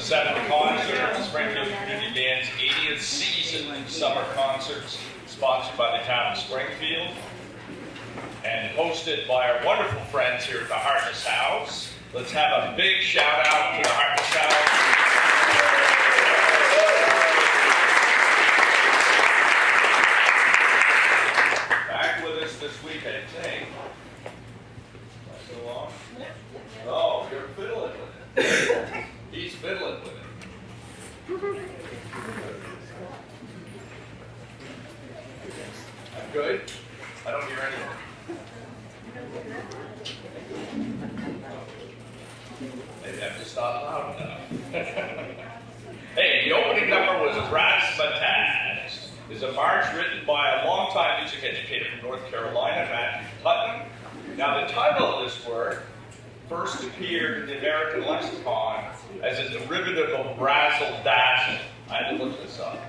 seventh concert of the Springfield Community Band's 80th season summer concerts, sponsored by the town of Springfield and hosted by our wonderful friends here at the Hartness House. Let's have a big shout out to the Hartness House. Back with us this week, I think. So long? Oh, you're fiddling with it. He's fiddling with it. I'm good? I don't hear anything. Maybe I have to stop loud enough. Hey, the opening number was Razzmatazz. It's a march written by a longtime music educator from North Carolina, Matthew Putnam. Now, the title of this work first appeared in the American lexicon as a derivative of razzle dazzle. I had to look this up.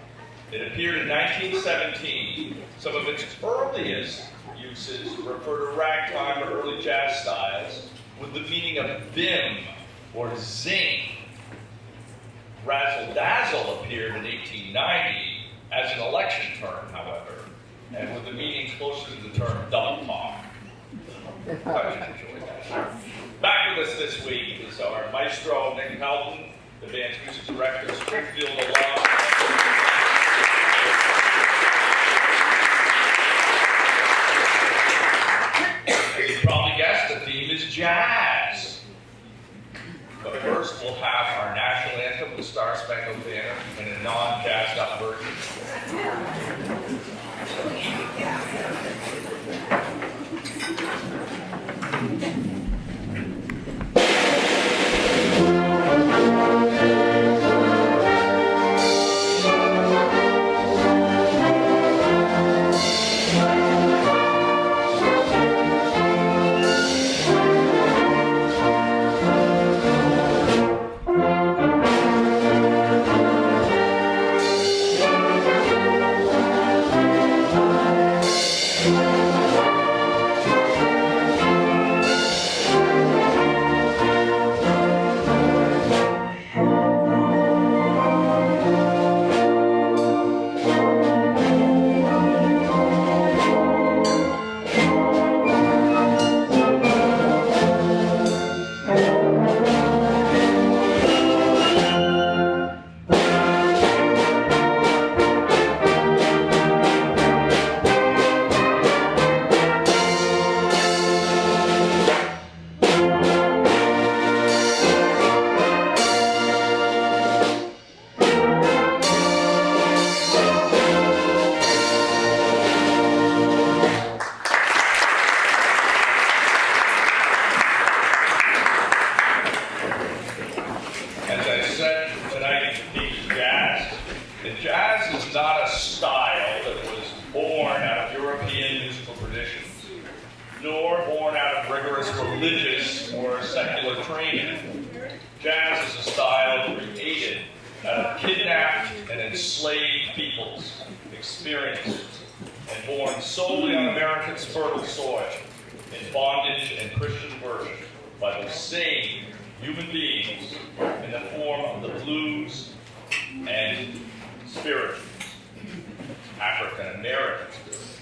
It appeared in 1917. Some of its earliest uses refer to ragtime or early jazz styles with the meaning of vim or zing. Razzle dazzle appeared in 1890 as an election term, however, and with the meaning closer to the term dumb talk. Back with us this week is our maestro, Nick Pelton, the band's music director, Springfield alum. You probably guessed the theme is jazz. But first, we'll have our national anthem, the Star Spangled Banner, in a non-jazzed up version. As I said tonight, the theme is jazz. And jazz is not a style that was born out of European musical traditions, nor born out of rigorous religious or secular training. Jazz is a style created out of kidnapped and enslaved peoples' experiences and born solely on America's fertile soil in bondage and Christian worship by those same human beings in the form of the blues and spirituals, African American spirituals,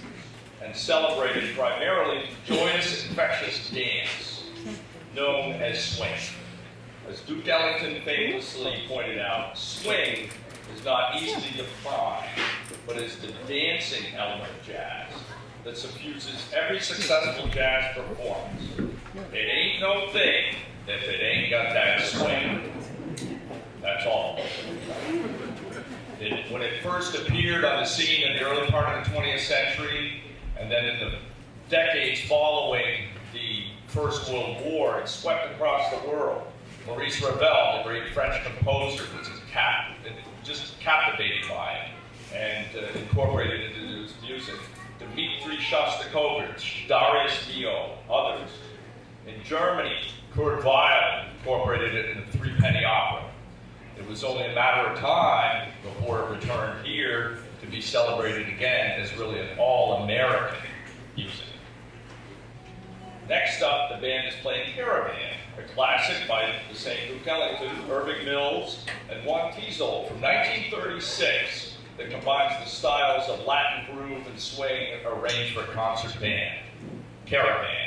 and celebrated primarily joyous, infectious dance known as swing. As Duke Ellington famously pointed out, swing is not easily defined, but is the dancing element of jazz that suffuses every successful jazz performance. It ain't no thing if it ain't got that swing. That's all. When it first appeared on the scene in the early part of the 20th century, and then in the decades following the First World War, it swept across the world. Maurice Ravel, the great French composer, was just captivated by it and incorporated it into his music. Dmitri Shostakovich, Darius Milhaud, others. In Germany, Kurt Weill incorporated it in the Three-Penny Opera. It was only a matter of time before it returned here to be celebrated again as really an all-American music. Next up, the band is playing Caravan, a classic by the same Duke Ellington, Irving Mills, and Juan Tizol from 1936 that combines the styles of Latin groove and swing arranged for a concert band. Caravan.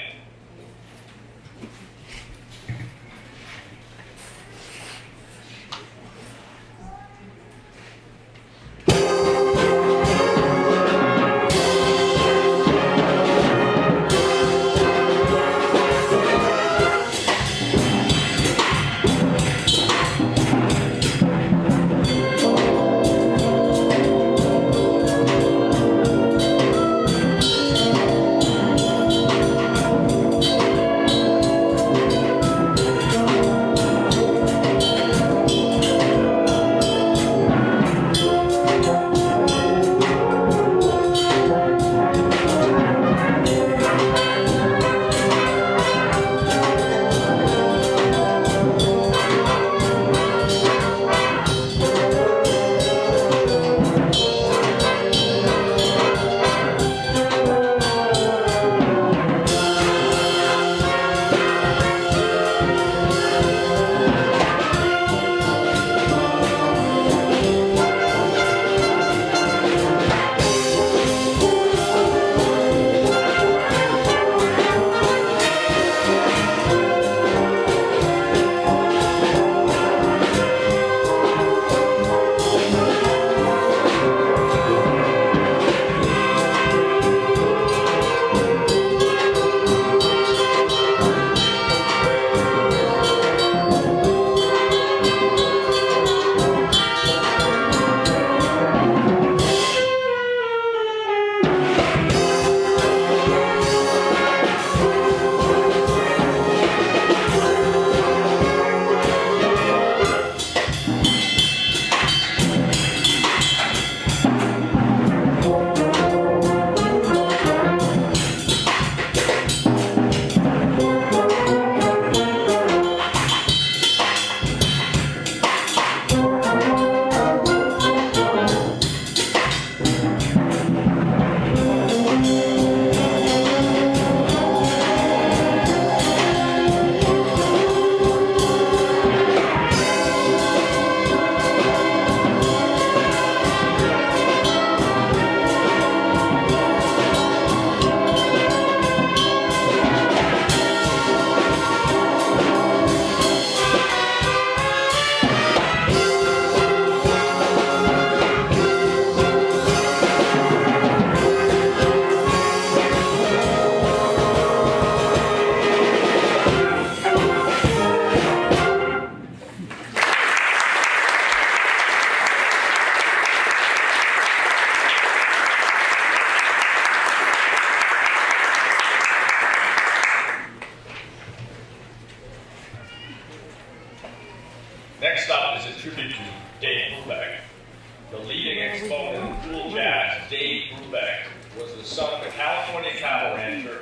son of a California cattle rancher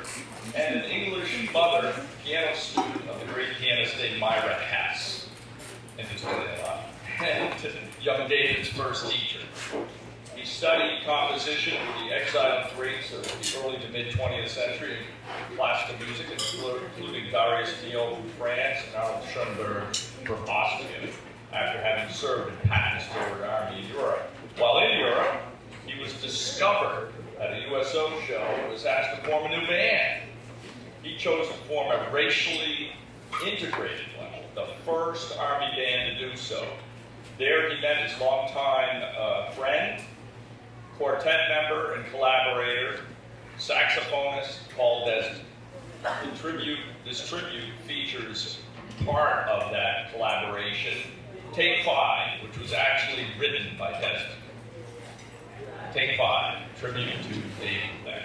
and an English mother, piano student of the great pianist named Myra Hess. And young David's first teacher. He studied composition with the exiled greats of the early to mid-20th century in classical music, including Darius Milhaud from France and Arnold Schoenberg from Austria, after having served in Patton's Third Army in Europe. While in Europe, he was discovered at a USO show and was asked to form a new band. He chose to form a racially integrated one, the first Army band to do so. There he met his longtime friend, quartet member and collaborator, saxophonist Paul Desmond. This tribute features part of that collaboration, Take 5, which was actually written by Desmond. Take 5, tribute to David Beck.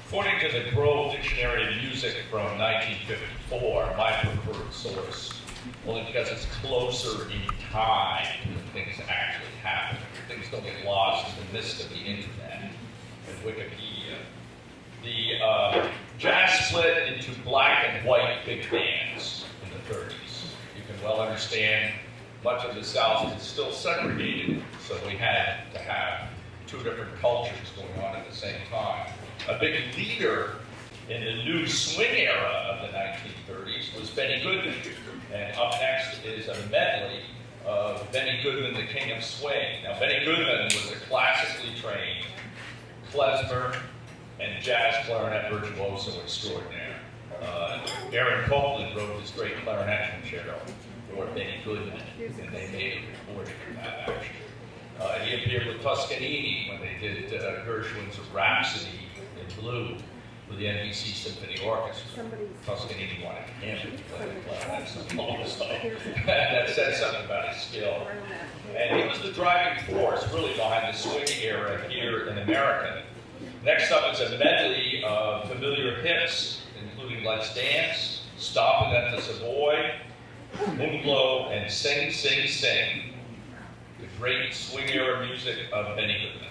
According to the Grove Dictionary of Music from 1954, my preferred source, only because it's closer in time to when things actually happen. Things don't get lost in the mist of the internet and Wikipedia. The jazz split into black and white big bands in the 30s. You can well understand much of the South is still segregated, so we had to have two different cultures going on at the same time. A big leader in the new swing era of the 1930s was Benny Goodman. And up next is a medley of Benny Goodman, the King of Swing. Now, Benny Goodman was a classically trained klezmer and jazz clarinet virtuoso extraordinaire. Aaron Copland wrote this great clarinet concerto for Benny Goodman, and they made a recording of that, actually. He appeared with Toscanini when they did Gershwin's Rhapsody in Blue with the NBC Symphony Orchestra. Toscanini wanted him to play the clarinet solo, so that says something about his skill. And he was the driving force, really, behind the swing era here in America. Next up is a medley of familiar hits, including Let's Dance, Stop and Then the Savoy, Moonglow, and Sing, Sing, Sing, the great swing era music of Benny Goodman.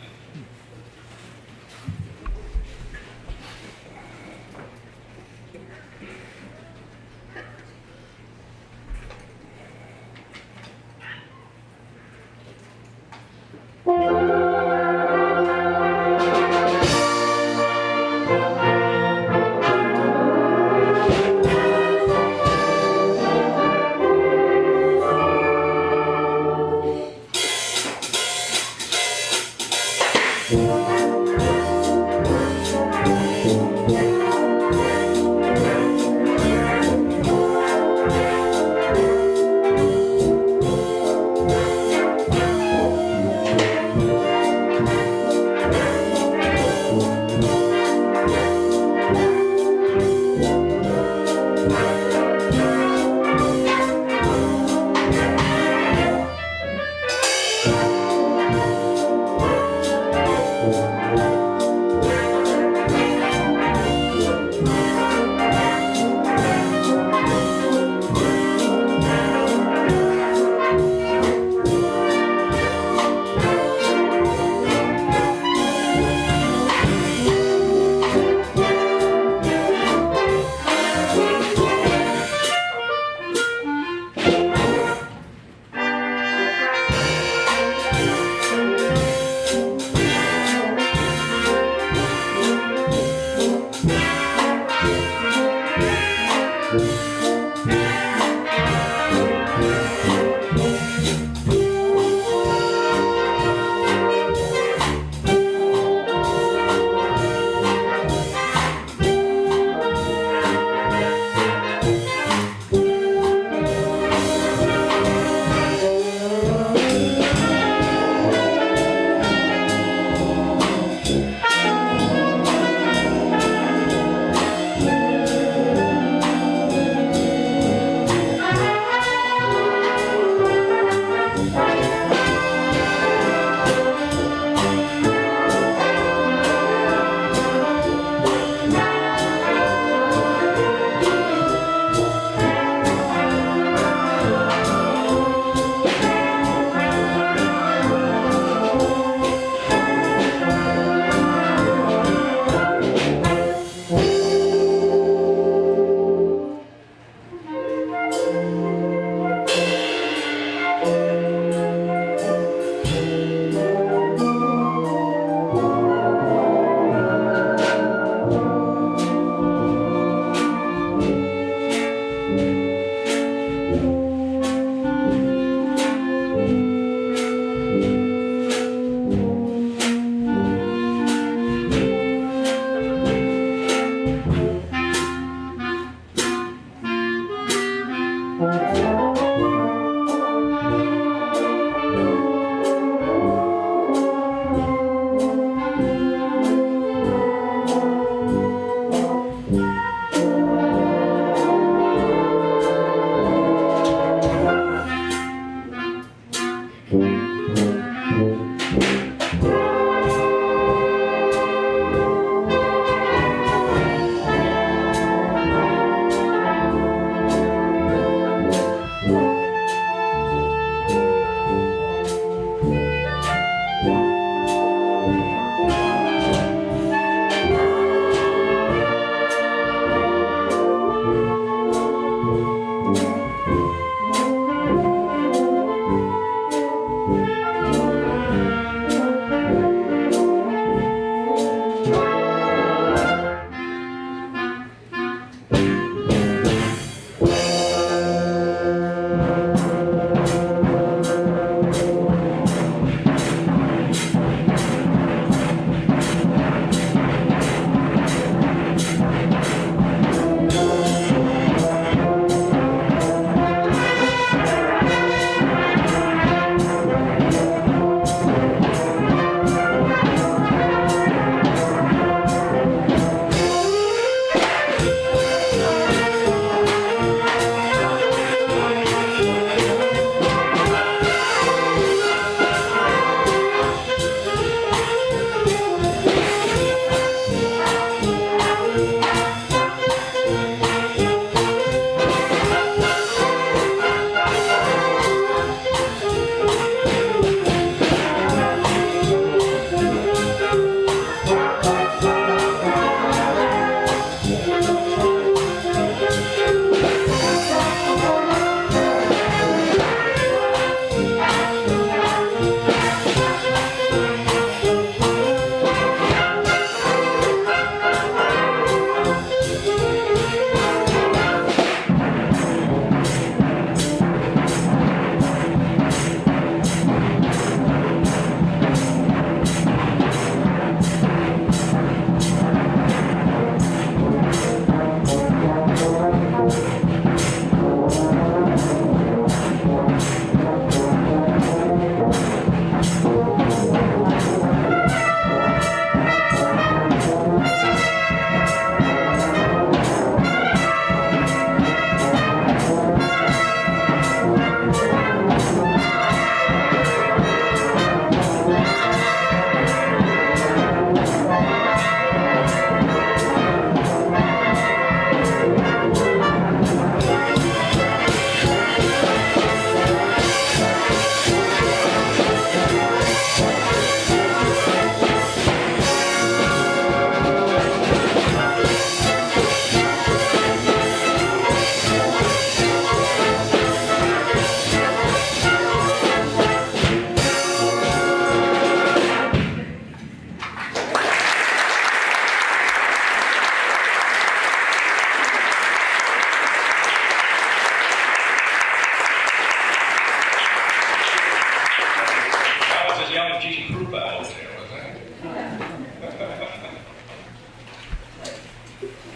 Gene Krupa over there, wasn't it?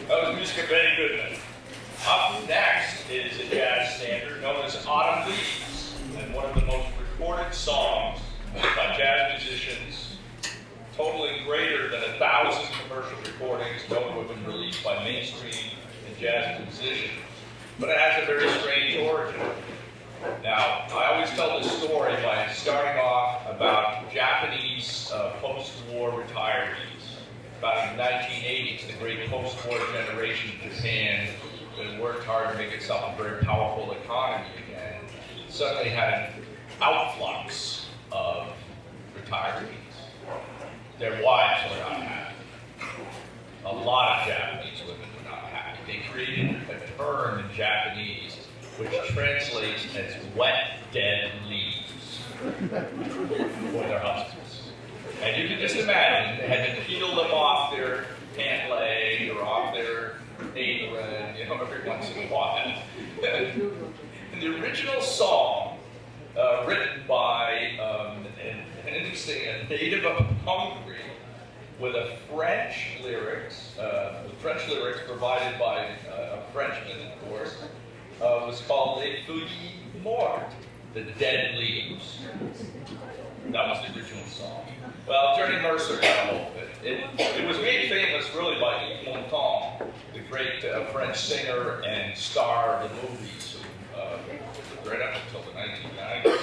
That was music of Benny Goodman. Up next is a jazz standard known as Autumn Leaves, and one of the most recorded songs by jazz musicians, totaling greater than 1,000 commercial recordings known to have been released by mainstream and jazz musicians. But it has a very strange origin. Now, I always tell this story by starting off about Japanese post-war retirees. About in the 1980s, the great post-war generation of Japan that worked hard to make itself a very powerful economy again, suddenly had an outflux of retirees. Their wives were not happy. A lot of Japanese women were not happy. They created a term in Japanese which translates as wet, dead leaves for their husbands. And you can just imagine, they had to peel them off their pant leg or off their apron, every once in a while. And the original song, written by an interesting native of Hungary, with a French lyrics provided by a Frenchman, of course, was called Les Feuilles Mortes, the Dead Leaves. That was the original song. Well, Johnny Mercer got a hold of it. It was made famous really by Yves Montand, the great French singer and star of the movies, right up until the 1990s.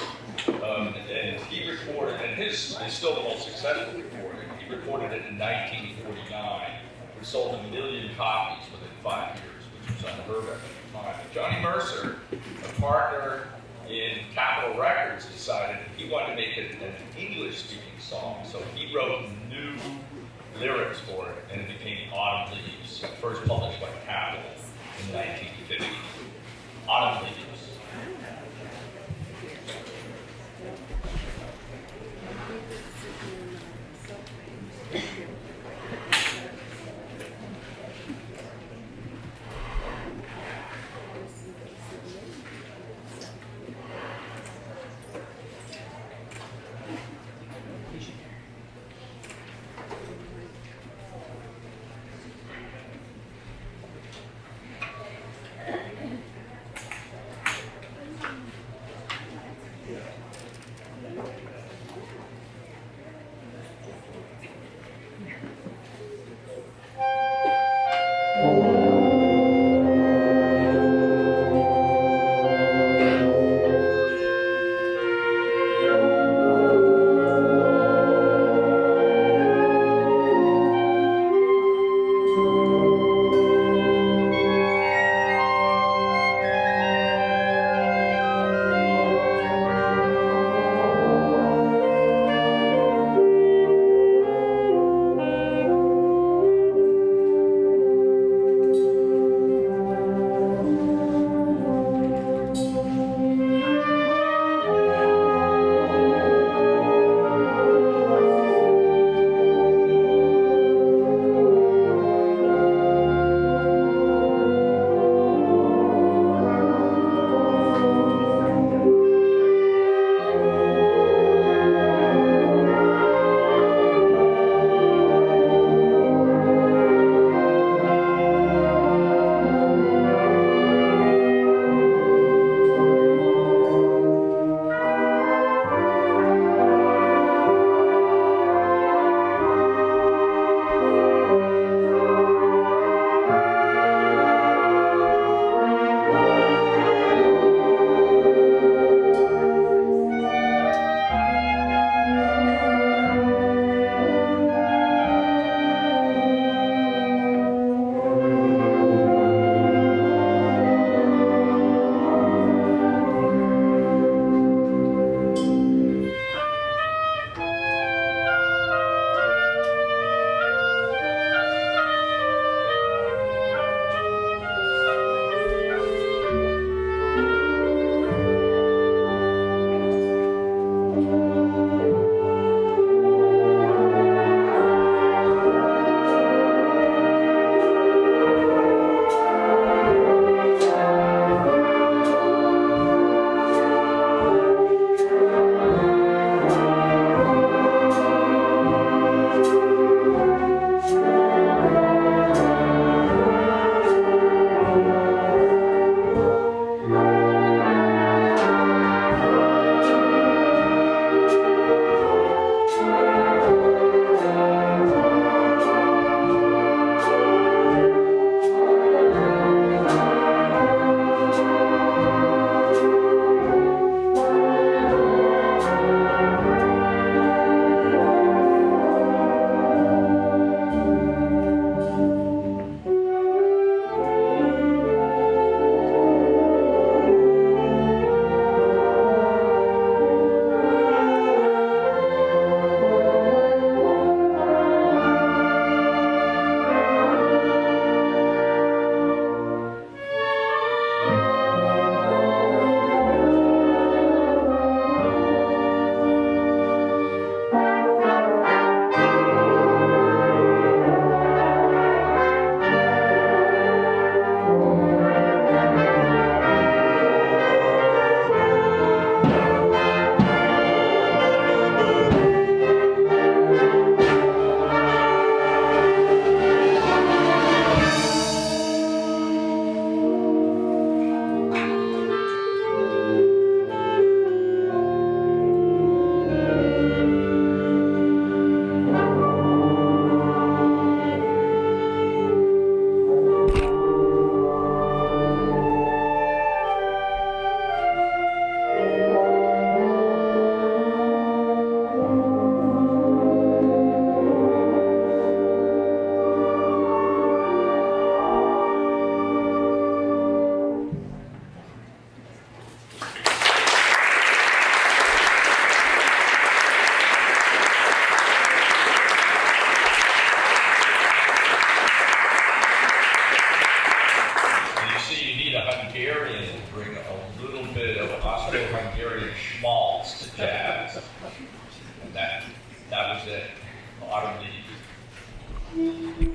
And he recorded, and his is still the most successful recording. He recorded it in 1949, which sold 1 million copies within 5 years, which was unheard of at the time. Johnny Mercer, a partner in Capitol Records, decided he wanted to make it an English-speaking song, so he wrote new lyrics for it, and it became Autumn Leaves, first published by Capitol in 1950. Autumn Leaves. waltz to jazz. And that was it. A lot of these.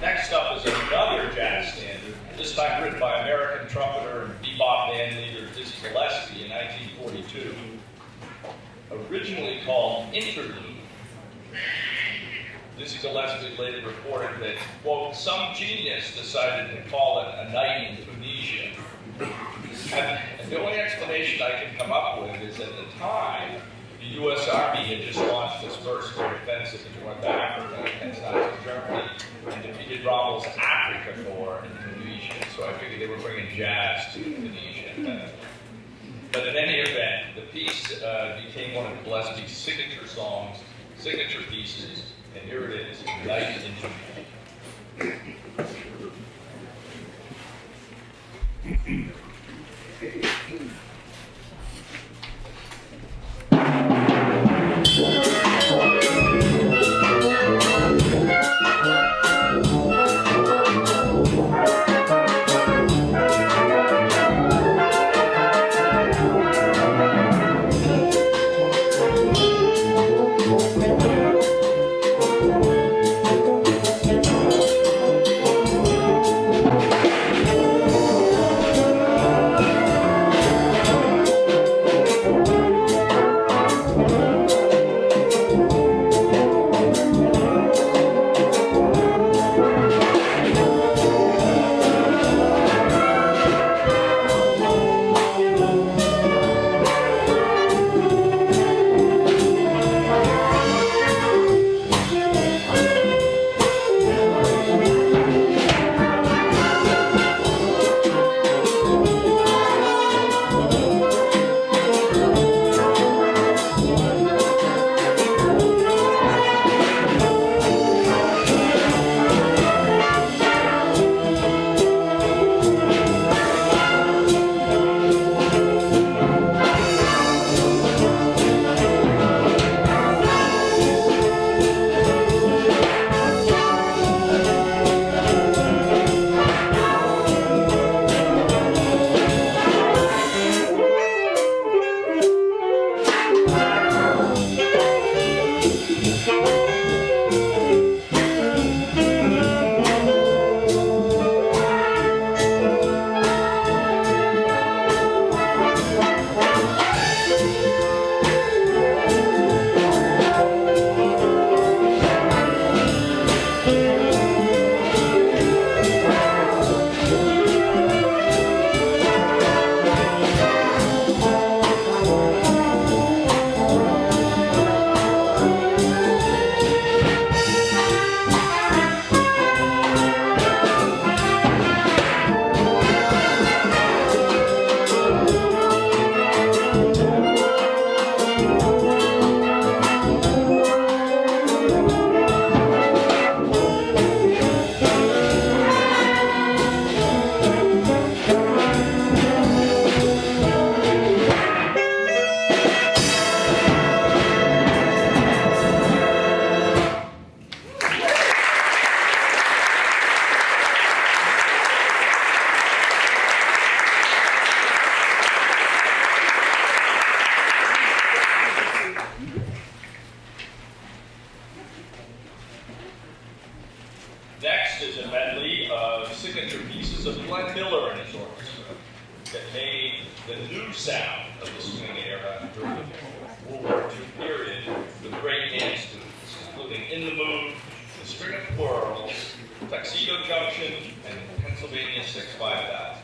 Next up is another jazz standard, this time written by American trumpeter and bebop band leader Dizzy Gillespie in 1942. Originally called Interlude, Dizzy Gillespie later reported that, quote, some genius decided to call it A Night in Tunisia. And the only explanation I can come up with is at the time, the U.S. Army had just launched its first air offensive in North Africa against Nazi Germany and defeated Rommel's Africa Corps in Tunisia. So I figured they were bringing jazz to Tunisia. But in any event, the piece became one of Gillespie's signature songs, signature pieces, and here it is, Night in Tunisia. Next is a medley of signature pieces of Glenn Miller and his orchestra that made the new sound of the swing era during the World War II period with great dance tunes, including In the Mood, The String of Pearls, Tuxedo Junction, and Pennsylvania 65000.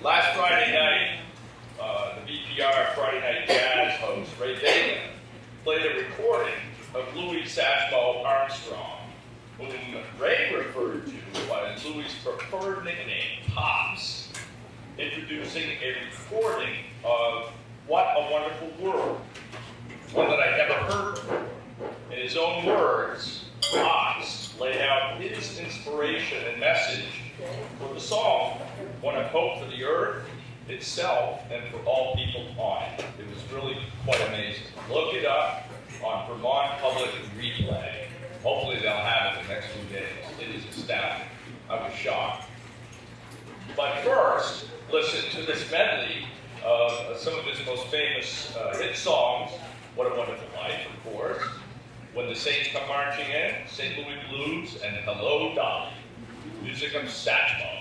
Last Friday night, the VPR Friday Night Jazz host, Ray Dagan, played a recording of Louis Satchmo Armstrong, whom Ray referred to as Louis' preferred nickname, Pops, introducing a recording of What a Wonderful World, one that I'd never heard before. In his own words, Pops laid out his inspiration and message for the song, one of hope for the earth itself and for all people on it. It was really quite amazing. Look it up on Vermont Public Replay. Hopefully they'll have it the next few days. It is astounding. I was shocked. But first, listen to this medley of some of his most famous hit songs, What a Wonderful Life, of course, When the Saints Come Marching In, St. Louis Blues, and Hello, Dolly. Music of Satchmo.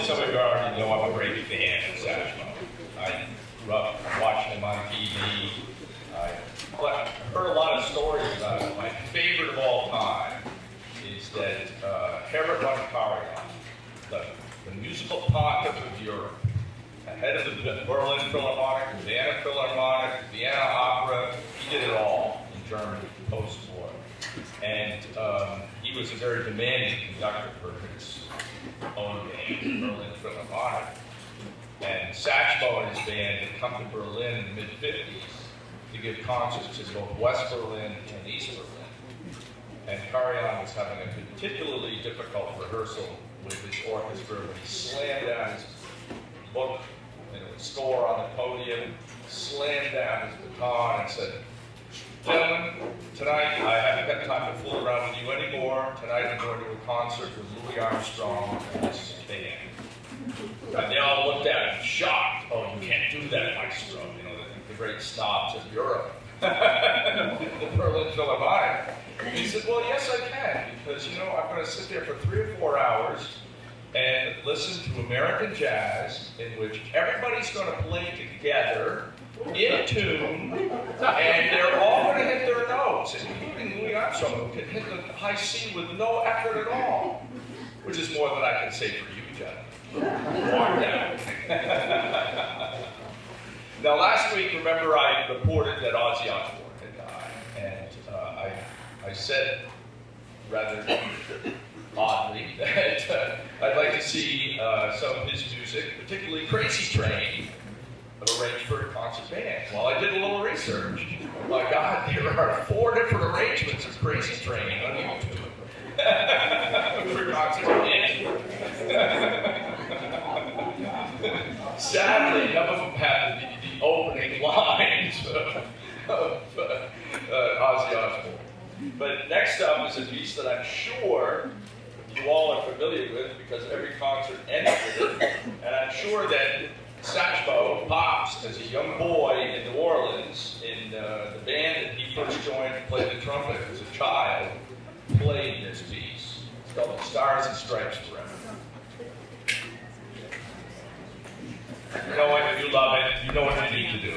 some of you already know I'm a great fan of Satchmo. I grew up watching him on TV. I heard a lot of stories about him. My favorite of all time is that Herbert von Karajan, the musical pontiff of Europe, head of the Berlin Philharmonic, the Vienna Philharmonic, the Vienna Opera, he did it all in Germany post-war. And he was a very demanding conductor for his own band, the Berlin Philharmonic. And Satchmo and his band had come to Berlin in the mid-50s to give concerts in both West Berlin and East Berlin. And Karajan was having a particularly difficult rehearsal with his orchestra when he slammed down his book, score on the podium, slammed down his baton and said, "Gentlemen, tonight I haven't got time to fool around with you anymore. Tonight I'm going to a concert with Louis Armstrong and his band." And they all looked at him shocked. "Oh, you can't do that, Maestro." You know, the great snobs of Europe. The Berlin Philharmonic. He said, "Well, yes, I can, because, you know, I'm going to sit there for 3 or 4 hours and listen to American jazz in which everybody's going to play together in tune, and they're all going to hit their notes, including Louis Armstrong, who can hit the high C with no effort at all," which is more than I can say for you, gentlemen. Warm down. Now, last week, remember, I reported that Ozzy Osbourne had died, and I said, rather oddly, that I'd like to see some of his music, particularly Crazy Train, arranged for a concert band. Well, I did a little research. Oh my God, there are 4 different arrangements of Crazy Train on YouTube for concert band. Sadly, none of them have the opening lines of Ozzy Osbourne. But next up is a piece that I'm sure you all are familiar with because every concert ends with it. And I'm sure that Satchmo, Pops, as a young boy in New Orleans, in the band that he first joined to play the trumpet as a child, played this piece. It's called The Stars and Stripes Forever. You know what? If you love it, you know what you need to do.